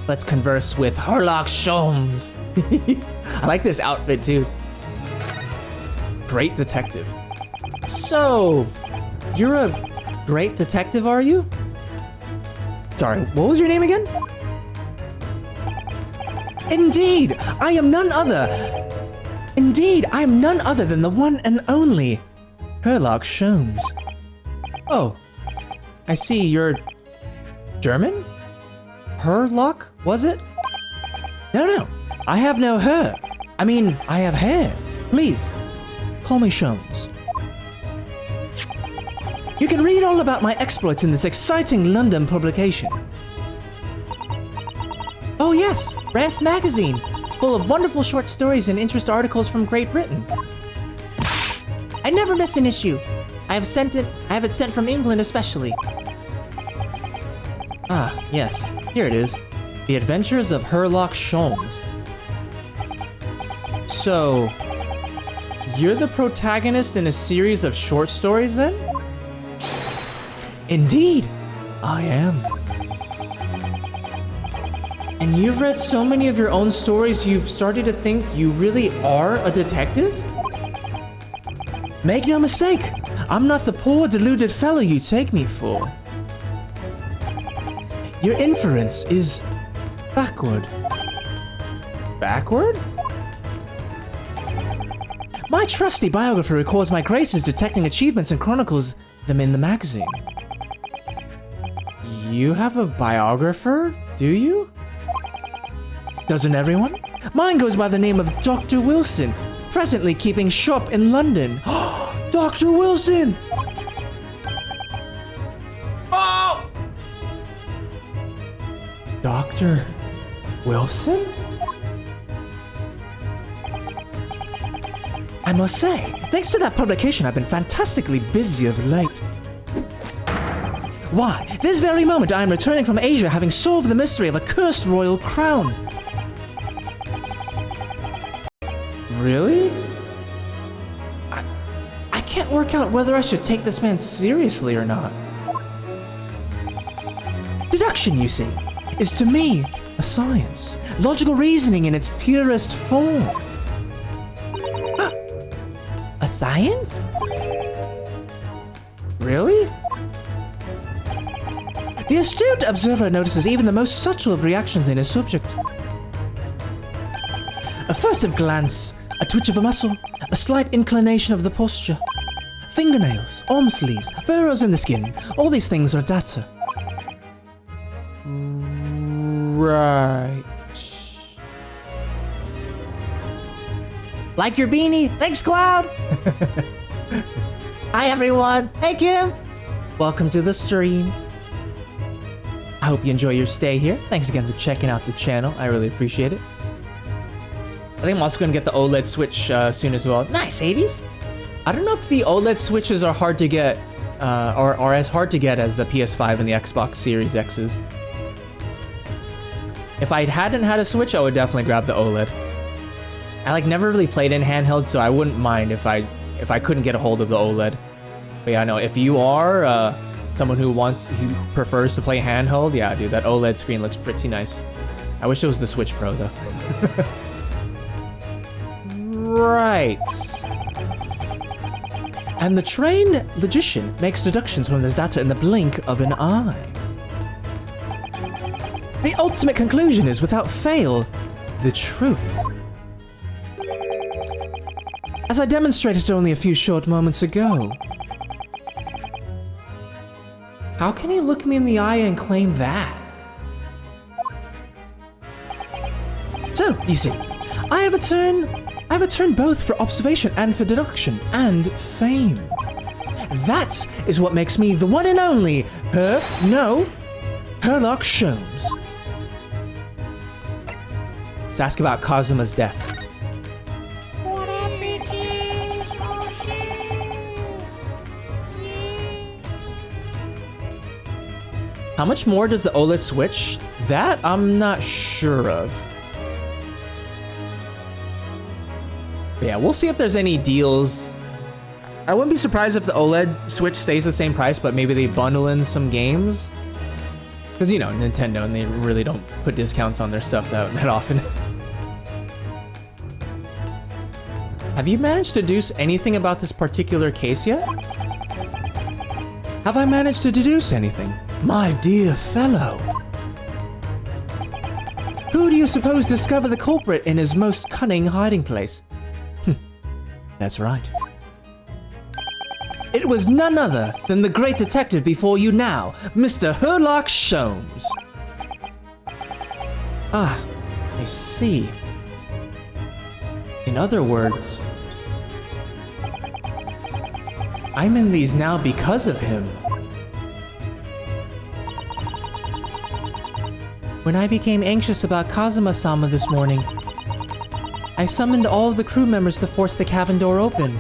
Let's converse with Herlock Sholmes. I like this outfit too. Great detective. So, you're a great detective, are you? Sorry, what was your name again? Indeed, I am none other. Indeed, I am none other than the one and only Herlock Sholmes. Oh, I see you're German? Herlock, was it? No, I have no hair. I mean, I have hair. Please, call me Sholmes. You can read all about my exploits in this exciting London publication. Oh yes, Brant's magazine, full of wonderful short stories and interest articles from Great Britain. I never miss an issue. I have it sent from England especially. Ah, yes, here it is. The Adventures of Herlock Sholmes. So, you're the protagonist in a series of short stories then? Indeed, I am. And you've read so many of your own stories, you've started to think you really are a detective? Make no mistake, I'm not the poor, deluded fellow you take me for. Your inference is backward. Backward? My trusty biographer records my greatest detecting achievements and chronicles them in the magazine. You have a biographer, do you? Doesn't everyone? Mine goes by the name of Dr. Wilson, presently keeping shop in London. Dr. Wilson! Oh! Dr. Wilson? I must say, thanks to that publication, I've been fantastically busy of late. Why, this very moment I am returning from Asia having solved the mystery of a cursed royal crown. Really? I can't work out whether I should take this man seriously or not. Deduction, you see, is to me a science. Logical reasoning in its purest form. A science? Really? The astute observer notices even the most subtle of reactions in his subject. A furtive glance, a twitch of a muscle, a slight inclination of the posture. Fingernails, arm sleeves, furrows in the skin, all these things are data. Right. Like your beanie? Thanks, Cloud! Hi, everyone! Hey, Kim! Welcome to the stream. I hope you enjoy your stay here. Thanks again for checking out the channel. I really appreciate it. I think I'm also going to get the OLED Switch soon as well. Nice, 80s! I don't know if the OLED Switches are hard to get, or are as hard to get as the PS5 and the Xbox Series X's. If I hadn't had a Switch, I would definitely grab the OLED. I never really played in handheld, so I wouldn't mind if I couldn't get a hold of the OLED. But yeah, no, if you are someone who prefers to play handheld, yeah, dude, that OLED screen looks pretty nice. I wish it was the Switch Pro though. Right. And the trained logician makes deductions from this data in the blink of an eye. The ultimate conclusion is, without fail, the truth. As I demonstrated only a few short moments ago. How can he look me in the eye and claim that? So, you see, I have a turn both for observation and for deduction and fame. That is what makes me the one and only Herlock Sholmes. Let's ask about Kazuma's death. What up, bitches? Oh, shit. How much more does the OLED Switch? That I'm not sure of. But yeah, we'll see if there's any deals. I wouldn't be surprised if the OLED Switch stays the same price, but maybe they bundle in some games. Because, you know, Nintendo, and they really don't put discounts on their stuff that often. Have you managed to deduce anything about this particular case yet? Have I managed to deduce anything? My dear fellow. Who do you suppose discovered the culprit in his most cunning hiding place? That's right. It was none other than the great detective before you now, Mr. Herlock Sholmes. Ah, I see. In other words, I'm in these now because of him. When I became anxious about Kazuma-sama this morning, I summoned all of the crew members to force the cabin door open.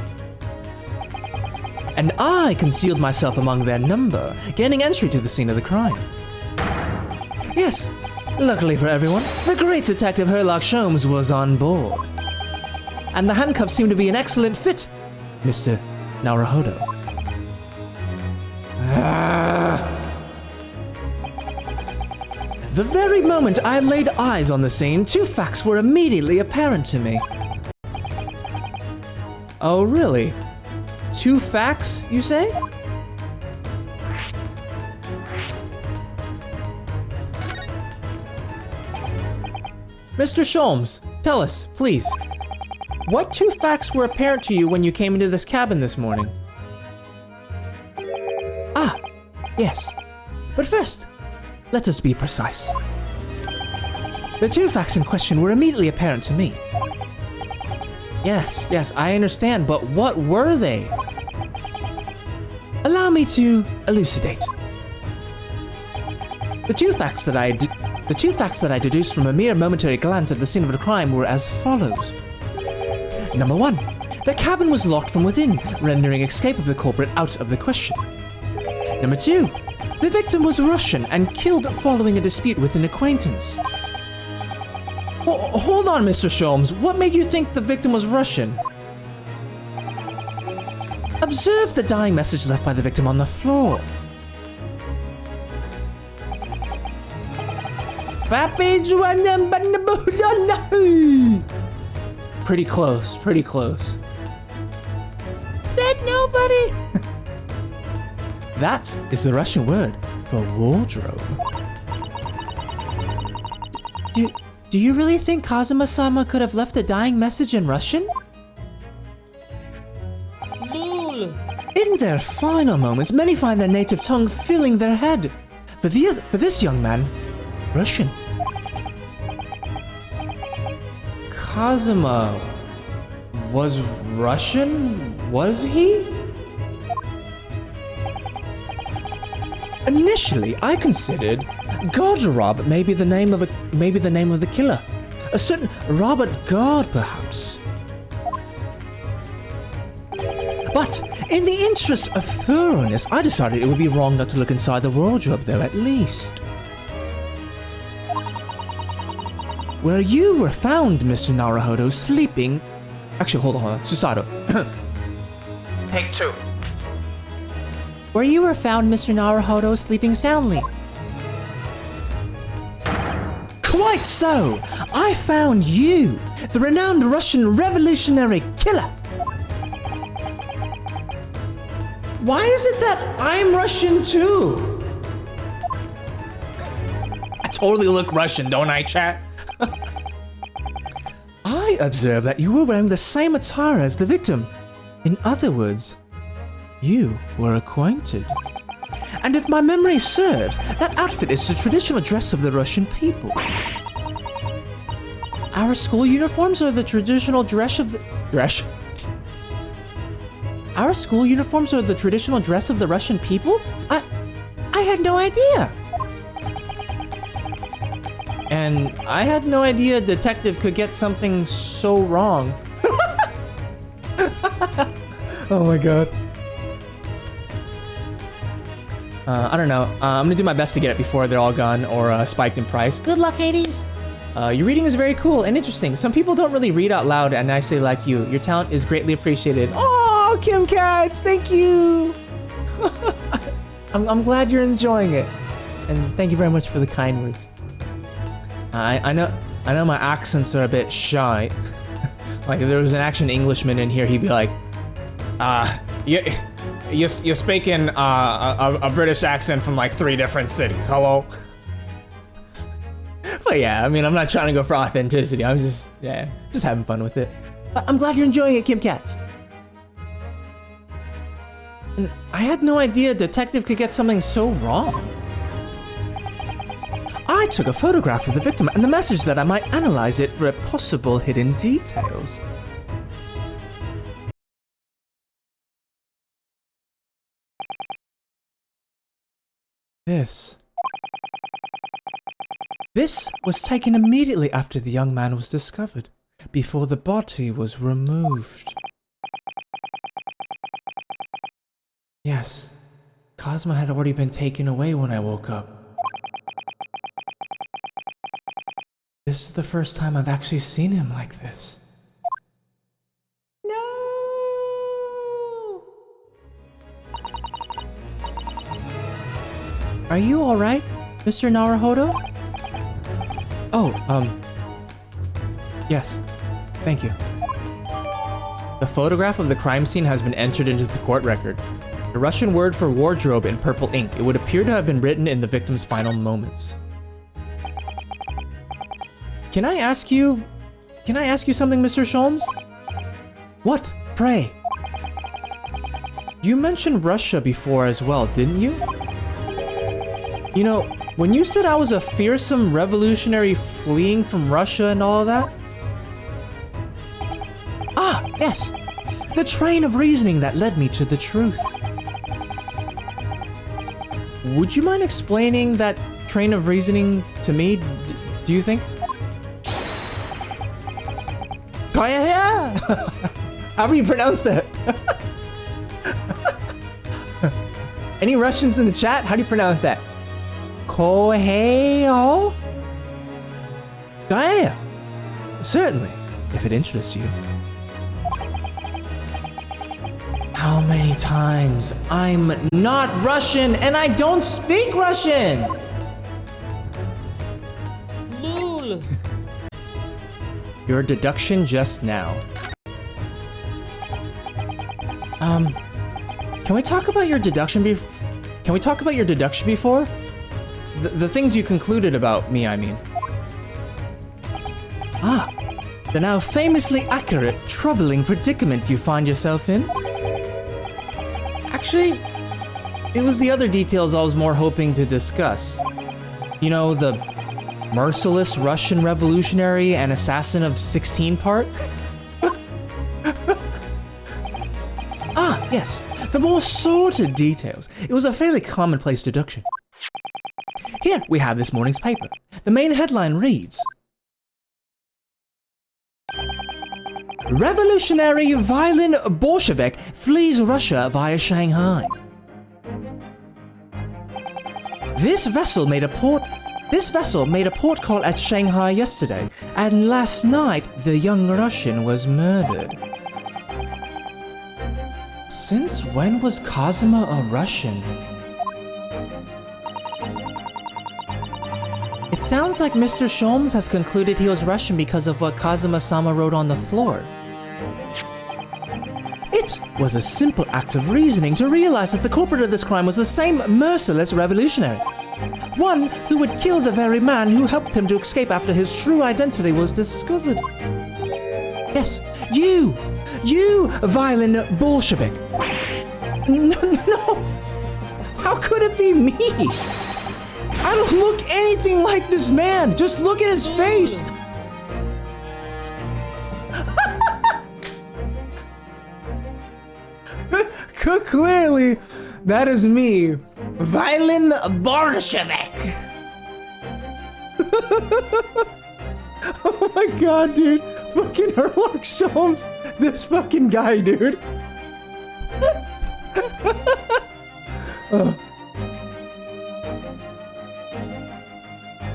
And I concealed myself among their number, gaining entry to the scene of the crime. Yes, luckily for everyone, the great detective Herlock Sholmes was on board. And the handcuffs seem to be an excellent fit, Mr. Naruhodo. The very moment I laid eyes on the scene, two facts were immediately apparent to me. Oh, really? Two facts, you say? Mr. Sholmes, tell us, please. What two facts were apparent to you when you came into this cabin this morning? Ah, yes. But first, let us be precise. The two facts in question were immediately apparent to me. Yes, I understand, but what were they? Allow me to elucidate. The two facts that I deduced from a mere momentary glance at the scene of the crime were as follows. Number one, the cabin was locked from within, rendering escape of the culprit out of the question. Number two, the victim was Russian and killed following a dispute with an acquaintance. Hold on, Mr. Sholmes. What made you think the victim was Russian? Observe the dying message left by the victim on the floor. Pretty close. Said nobody. That is the Russian word for wardrobe. Do you really think Kazuma-sama could have left a dying message in Russian? Lol. In their final moments, many find their native tongue filling their head. For this young man, Russian. Kazuma was Russian, was he? Initially, I considered Garderob may be the name of the killer. A certain Robert Gard, perhaps. But in the interest of thoroughness, I decided it would be wrong not to look inside the wardrobe there at least. Where you were found, Mr. Naruhodo, sleeping... Actually, hold on. Susato. Take two. Where you were found, Mr. Naruhodo, sleeping soundly. Quite so! I found you, the renowned Russian revolutionary killer. Why is it that I'm Russian too? I totally look Russian, don't I, chat? I observed that you were wearing the same attire as the victim. In other words, you were acquainted. And if my memory serves, that outfit is the traditional dress of the Russian people. Our school uniforms are the traditional dress of the... Our school uniforms are the traditional dress of the Russian people? I had no idea. And I had no idea a detective could get something so wrong. Oh my god. I don't know. I'm gonna do my best to get it before they're all gone or spiked in price. Good luck, Hades! Your reading is very cool and interesting. Some people don't really read out loud, and I say like you. Your talent is greatly appreciated. Oh, Kim Cats, thank you! I'm glad you're enjoying it. and thank you very much for the kind words. I know my accents are a bit shy. Like if there was an action Englishman in here, he'd be like, you're speaking a British accent from like 3 different cities. Hello. But yeah, I mean, I'm not trying to go for authenticity. I'm just having fun with it. I'm glad you're enjoying it, Kim Cats. I had no idea a detective could get something so wrong. I took a photograph of the victim and the message that I might analyze it for possible hidden details. This was taken immediately after the young man was discovered, before the body was removed. Yes, Cosmo had already been taken away when I woke up. This is the first time I've actually seen him like this. No! Are you alright, Mr. Naruhodo? Oh, yes. Thank you. The photograph of the crime scene has been entered into the court record. The Russian word for wardrobe in purple ink. It would appear to have been written in the victim's final moments. Can I ask you something, Mr. Sholmes? What? Pray. You mentioned Russia before as well, didn't you? You know, when you said I was a fearsome revolutionary fleeing from Russia and all of that? Ah, yes. The train of reasoning that led me to the truth. Would you mind explaining that train of reasoning to me, do you think? How do you pronounce that? Any Russians in the chat? How do you pronounce that? Koheo? Gaia. Certainly, if it interests you. How many times? I'm not Russian and I don't speak Russian! Lul! Your deduction just now. Can we talk about your deduction before? The things you concluded about me, I mean. Ah, the now famously accurate, troubling predicament you find yourself in? Actually, it was the other details I was more hoping to discuss. You know, the merciless Russian revolutionary and assassin of 16 part? Ah, yes, the more sordid details. It was a fairly commonplace deduction. Here we have this morning's paper. The main headline reads, Revolutionary violin Bolshevik flees Russia via Shanghai. This vessel made a port call at Shanghai yesterday, and last night the young Russian was murdered. Since when was Kazuma a Russian? It sounds like Mr. Sholmes has concluded he was Russian because of what Kazuma-sama wrote on the floor. It was a simple act of reasoning to realize that the culprit of this crime was the same merciless revolutionary. One who would kill the very man who helped him to escape after his true identity was discovered. Yes, you violin Bolshevik. No, how could it be me? I don't look anything like this man. Just look at his face. Clearly, that is me, violin Bolshevik. Oh my god, dude. Fucking Herlock Sholmes. This fucking guy, dude.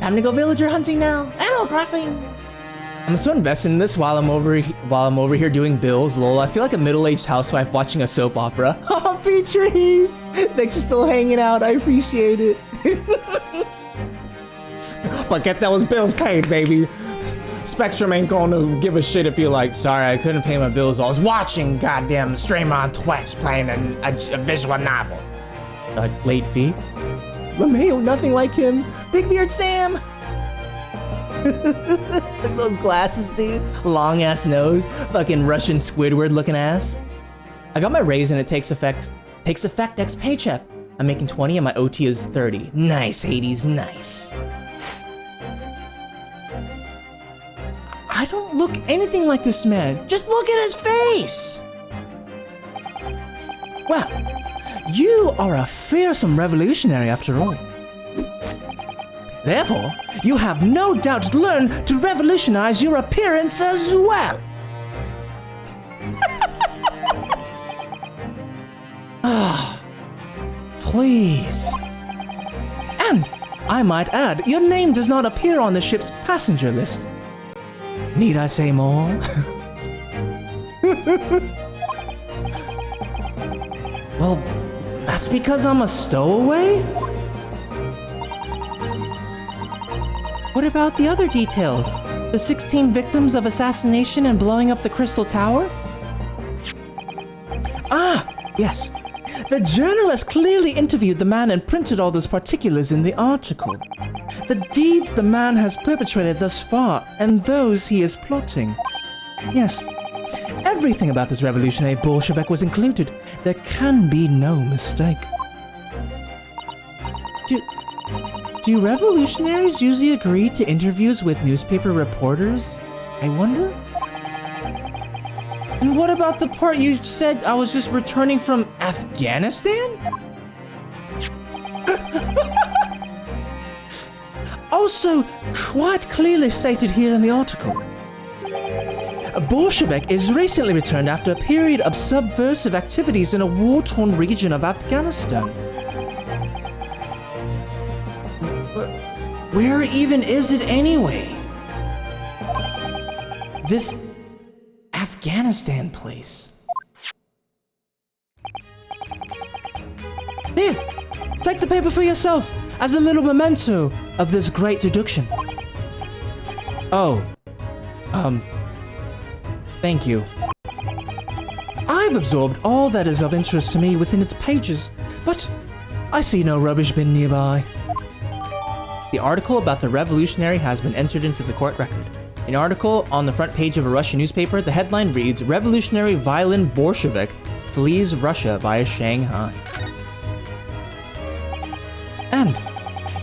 Time to go villager hunting now. Animal Crossing. I'm so invested in this while I'm over here doing bills. Lol, I feel like a middle-aged housewife watching a soap opera. Oh, Beatrice! Thanks for still hanging out. I appreciate it. but get those bills paid, baby. Spectrum ain't gonna give a shit if you're like, sorry, I couldn't pay my bills. I was watching goddamn stream on Twitch playing a visual novel. Late fee? LeMayo, nothing like him. Big Beard Sam. Look at those glasses, dude. Long ass nose. Fucking Russian Squidward looking ass. I got my raise and it takes effect next paycheck. I'm making 20 and my OT is 30. Nice, Hades, nice. I don't look anything like this man. Just look at his face. Well, you are a fearsome revolutionary after all. Therefore, you have no doubt learned to revolutionize your appearance as well. Ah, please. And I might add, your name does not appear on the ship's passenger list. Need I say more? Well, that's because I'm a stowaway? What about the other details? The 16 victims of assassination and blowing up the Crystal Tower? Ah, yes. The journalist clearly interviewed the man and printed all those particulars in the article. The deeds the man has perpetrated thus far, and those he is plotting. Yes, everything about this revolutionary Bolshevik was included. There can be no mistake. Do revolutionaries usually agree to interviews with newspaper reporters? I wonder? And what about the part you said I was just returning from Afghanistan? Also, quite clearly stated here in the article. A Bolshevik is recently returned after a period of subversive activities in a war-torn region of Afghanistan. Where even is it anyway? This Afghanistan place. Here, take the paper for yourself as a little memento of this great deduction. Oh, thank you. I've absorbed all that is of interest to me within its pages, but I see no rubbish bin nearby. The article about the revolutionary has been entered into the court record. An article on the front page of a Russian newspaper, the headline reads, "Revolutionary Violin Bolshevik flees Russia via Shanghai." And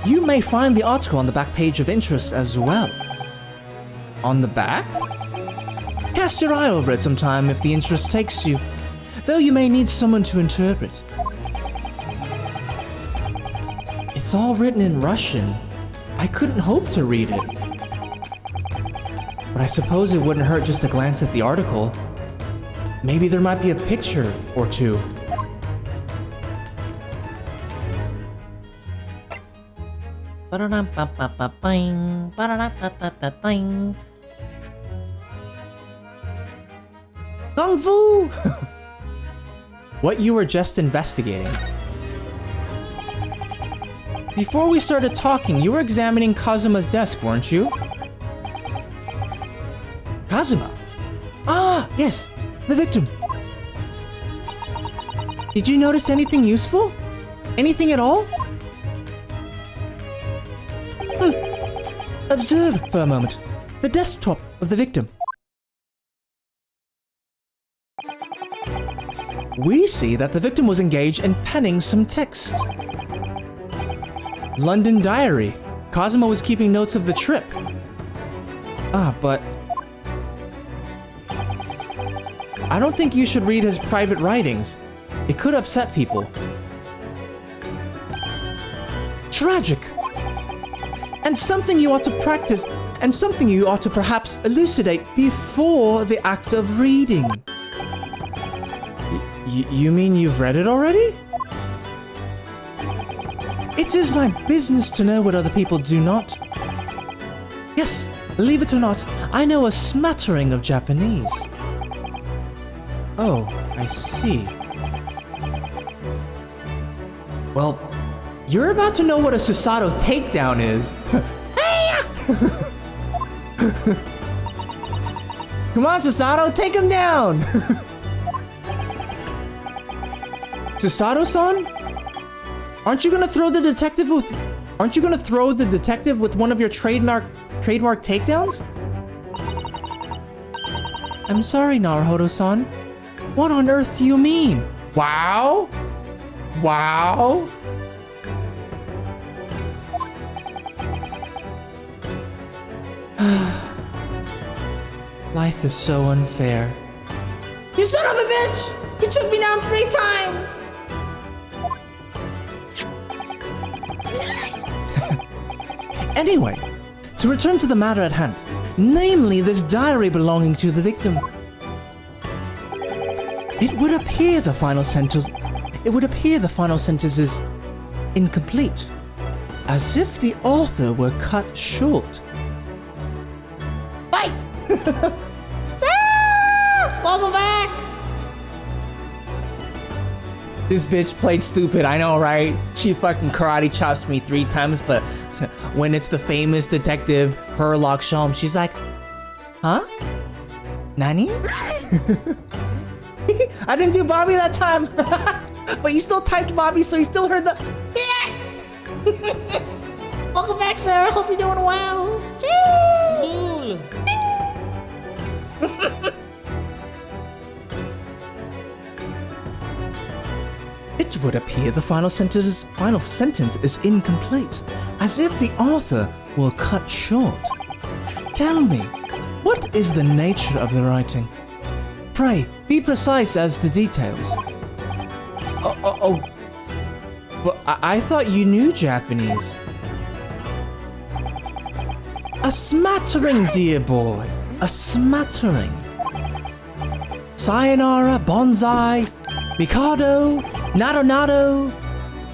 you may find the article on the back page of interest as well. On the back? Cast your eye over it sometime if the interest takes you, though you may need someone to interpret. It's all written in Russian. I couldn't hope to read it. But I suppose it wouldn't hurt just to glance at the article. Maybe there might be a picture or two. Kung Fu! What you were just investigating. Before we started talking, you were examining Kazuma's desk, weren't you? Kazuma? Ah, yes, the victim. Did you notice anything useful? Anything at all? Observe for a moment the desktop of the victim. We see that the victim was engaged in penning some text. London diary. Kazuma was keeping notes of the trip. Ah, but I don't think you should read his private writings. It could upset people. Tragic. And something you ought to practice, and something you ought to perhaps elucidate before the act of reading. You mean you've read it already? It is my business to know what other people do not. Yes, believe it or not, I know a smattering of Japanese. Oh, I see. Well, you're about to know what a Susato takedown is. Hey! Come on, Susato, take him down! Susato-san? Aren't you gonna throw the detective with one of your trademark takedowns? I'm sorry, Naruhodo-san. What on earth do you mean? Wow? Wow? Life is so unfair. You son of a bitch! You took me down 3 times! Anyway, to return to the matter at hand, namely this diary belonging to the victim. It would appear the final sentence is incomplete, as if the author were cut short. Fight! Welcome back! This bitch played stupid, I know, right? She fucking karate chops me 3 times, but when it's the famous detective Herlock Sholmes, she's like, huh? Nani? I didn't do Bobby that time, but you still typed Bobby, so you still heard the yeah! Welcome back, sir. Hope you're doing well. Cool. It would appear the final sentence is incomplete, as if the author were cut short. Tell me, what is the nature of the writing? Pray, be precise as to details. But I thought you knew Japanese. A smattering, dear boy, a smattering. Sayonara, bonsai, Mikado, Nado.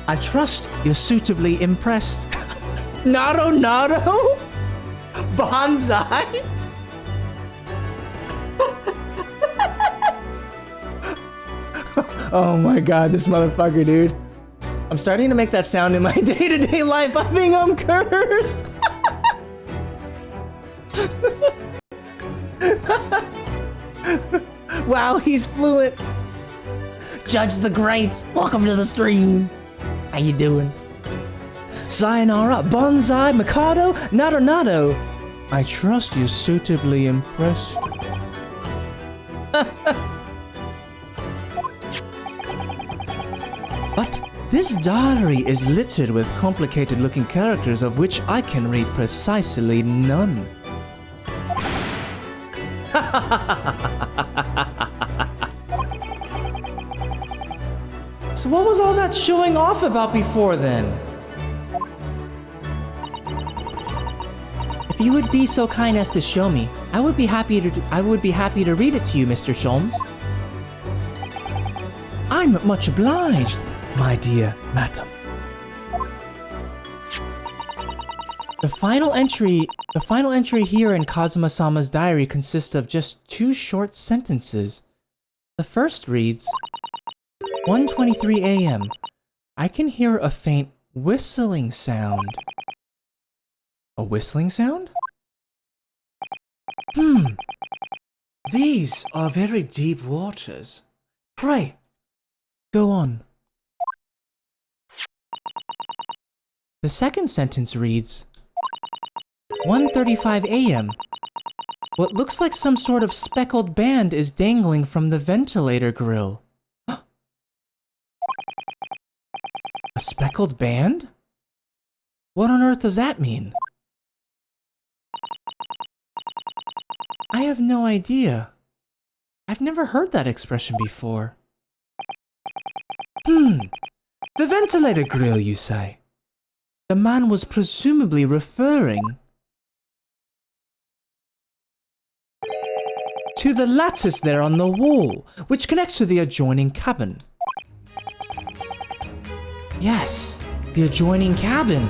I trust you're suitably impressed. Nado? Bonsai? Oh my god, this motherfucker, dude. I'm starting to make that sound in my day-to-day life. I think I'm cursed. Wow, he's fluent. Judge the Great, welcome to the stream. How you doing? Sayonara, bonsai, Mikado, Nado. I trust you're suitably impressed. But this diary is littered with complicated-looking characters of which I can read precisely none. So what was all that showing off about before then? If you would be so kind as to show me, I would be happy to read it to you, Mr. Sholmes. I'm much obliged, my dear madam. The final entry here in Kazuma-sama's diary consists of just 2 short sentences. The first reads, 1:23 a.m. I can hear a faint whistling sound. A whistling sound? These are very deep waters. Pray, go on. The second sentence reads, 1:35 a.m. What looks like some sort of speckled band is dangling from the ventilator grill. A speckled band? What on earth does that mean? I have no idea. I've never heard that expression before. The ventilator grill, you say? The man was presumably referring to the lattice there on the wall, which connects to the adjoining cabin. Yes, the adjoining cabin.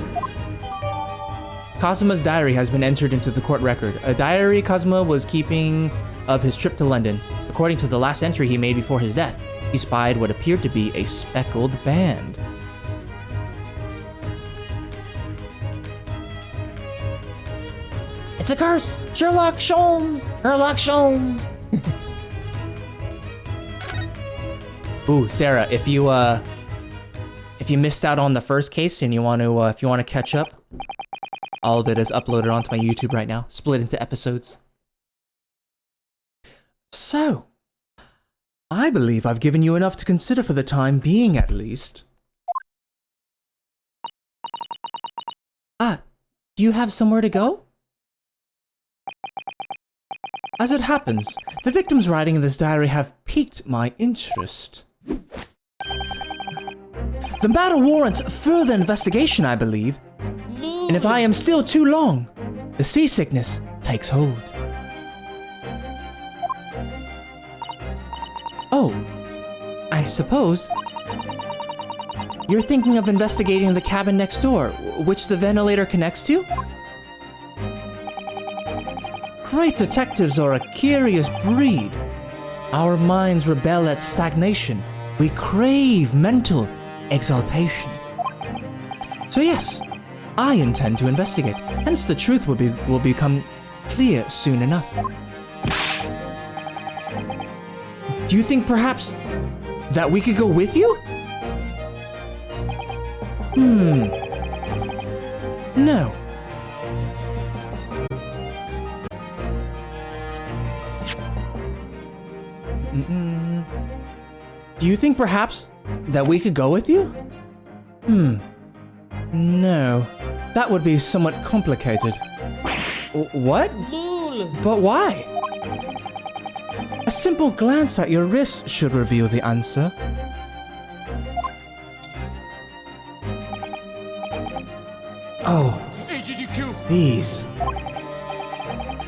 Kazuma's diary has been entered into the court record. A diary Kazuma was keeping of his trip to London. According to the last entry he made before his death, he spied what appeared to be a speckled band. It's a curse! Sherlock Sholmes! Herlock Sholmes! Ooh, Sarah, if you missed out on the first case and you want to, if you want to catch up, all of it is uploaded onto my YouTube right now, split into episodes. So, I believe I've given you enough to consider for the time being, at least. Ah, do you have somewhere to go? As it happens, the victims writing in this diary have piqued my interest. The matter warrants further investigation, I believe. And if I am still too long, the seasickness takes hold. Oh, I suppose you're thinking of investigating the cabin next door, which the ventilator connects to? Great detectives are a curious breed. Our minds rebel at stagnation. We crave mental exaltation. So yes, I intend to investigate. Hence the truth will become clear soon enough. Do you think perhaps that we could go with you? No. Do you think perhaps that we could go with you? No. That would be somewhat complicated. What? But why? A simple glance at your wrist should reveal the answer. Oh, these.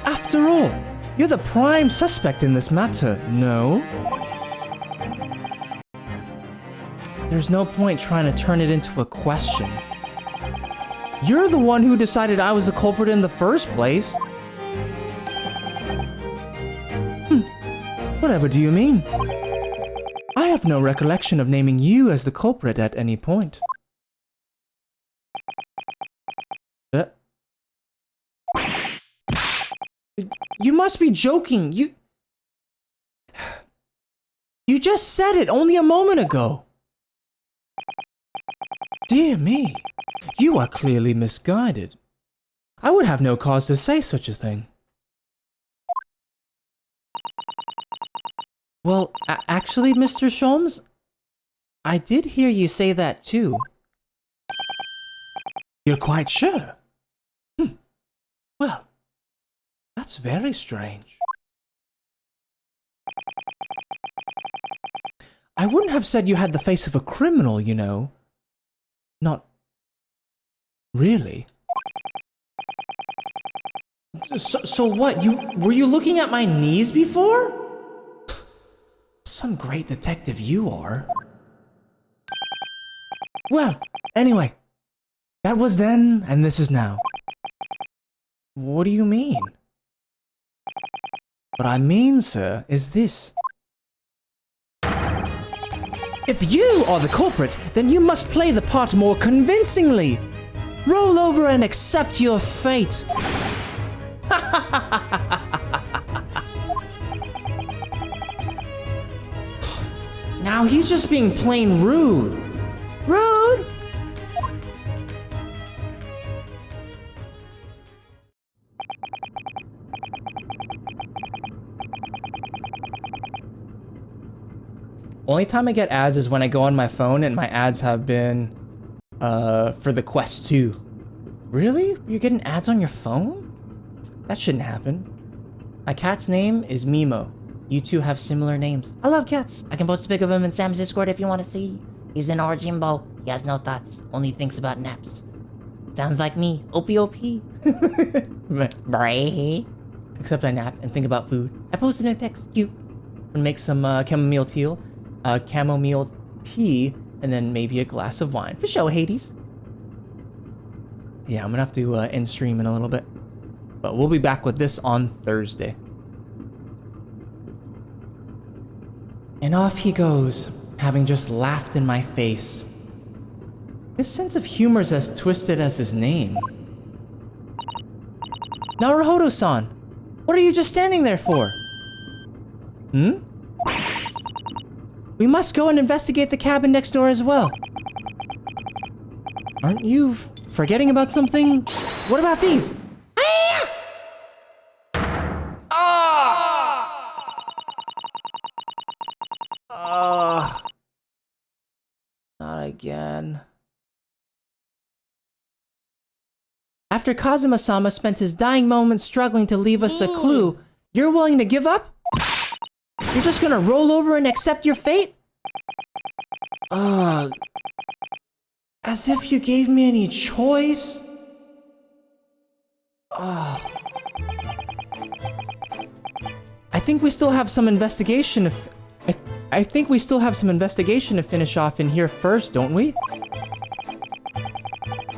After all, you're the prime suspect in this matter, no? There's no point trying to turn it into a question. You're the one who decided I was the culprit in the first place. Whatever do you mean? I have no recollection of naming you as the culprit at any point. You must be joking. You just said it only a moment ago. Dear me, you are clearly misguided. I would have no cause to say such a thing. Well, actually, Mr. Sholmes, I did hear you say that too. You're quite sure? Well, that's very strange. I wouldn't have said you had the face of a criminal, you know. Not really. So what? Were you looking at my knees before? Some great detective you are. Well, anyway, that was then and this is now. What do you mean? What I mean, sir, is this. If you are the culprit, then you must play the part more convincingly. Roll over and accept your fate. Now he's just being plain rude. Rude? Only time I get ads is when I go on my phone, and my ads have been for the Quest 2. Really? You're getting ads on your phone? That shouldn't happen. My cat's name is Mimo. You two have similar names. I love cats. I can post a pic of him in Sam's Discord if you want to see. He's an Orjimbo. He has no thoughts. Only thinks about naps. Sounds like me. O-P-O-P. Bray. Except I nap and think about food. I posted in pics. Cute. And make some chamomile tea, and then maybe a glass of wine. For show, Hades. Yeah, I'm gonna have to end stream in a little bit. But we'll be back with this on Thursday. And off he goes, having just laughed in my face. His sense of humor is as twisted as his name. Naruhodo-san, what are you just standing there for? Hmm? We must go and investigate the cabin next door as well. Aren't you forgetting about something? What about these? Not again. After Kazuma-sama spent his dying moments struggling to leave us a clue, you're willing to give up? You're just gonna roll over and accept your fate? Ugh. As if you gave me any choice? Ugh. I think we still have some investigation to finish off in here first, don't we?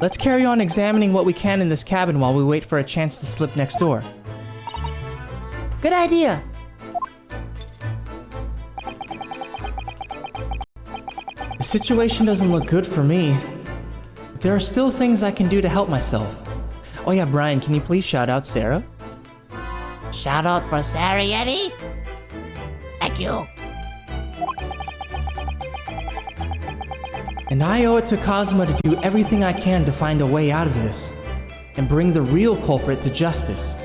Let's carry on examining what we can in this cabin while we wait for a chance to slip next door. Good idea! The situation doesn't look good for me. But there are still things I can do to help myself. Oh yeah, Brian, can you please shout out Sarah? Shout out for Sarah Yeti. Thank you. And I owe it to Kazuma to do everything I can to find a way out of this, and bring the real culprit to justice.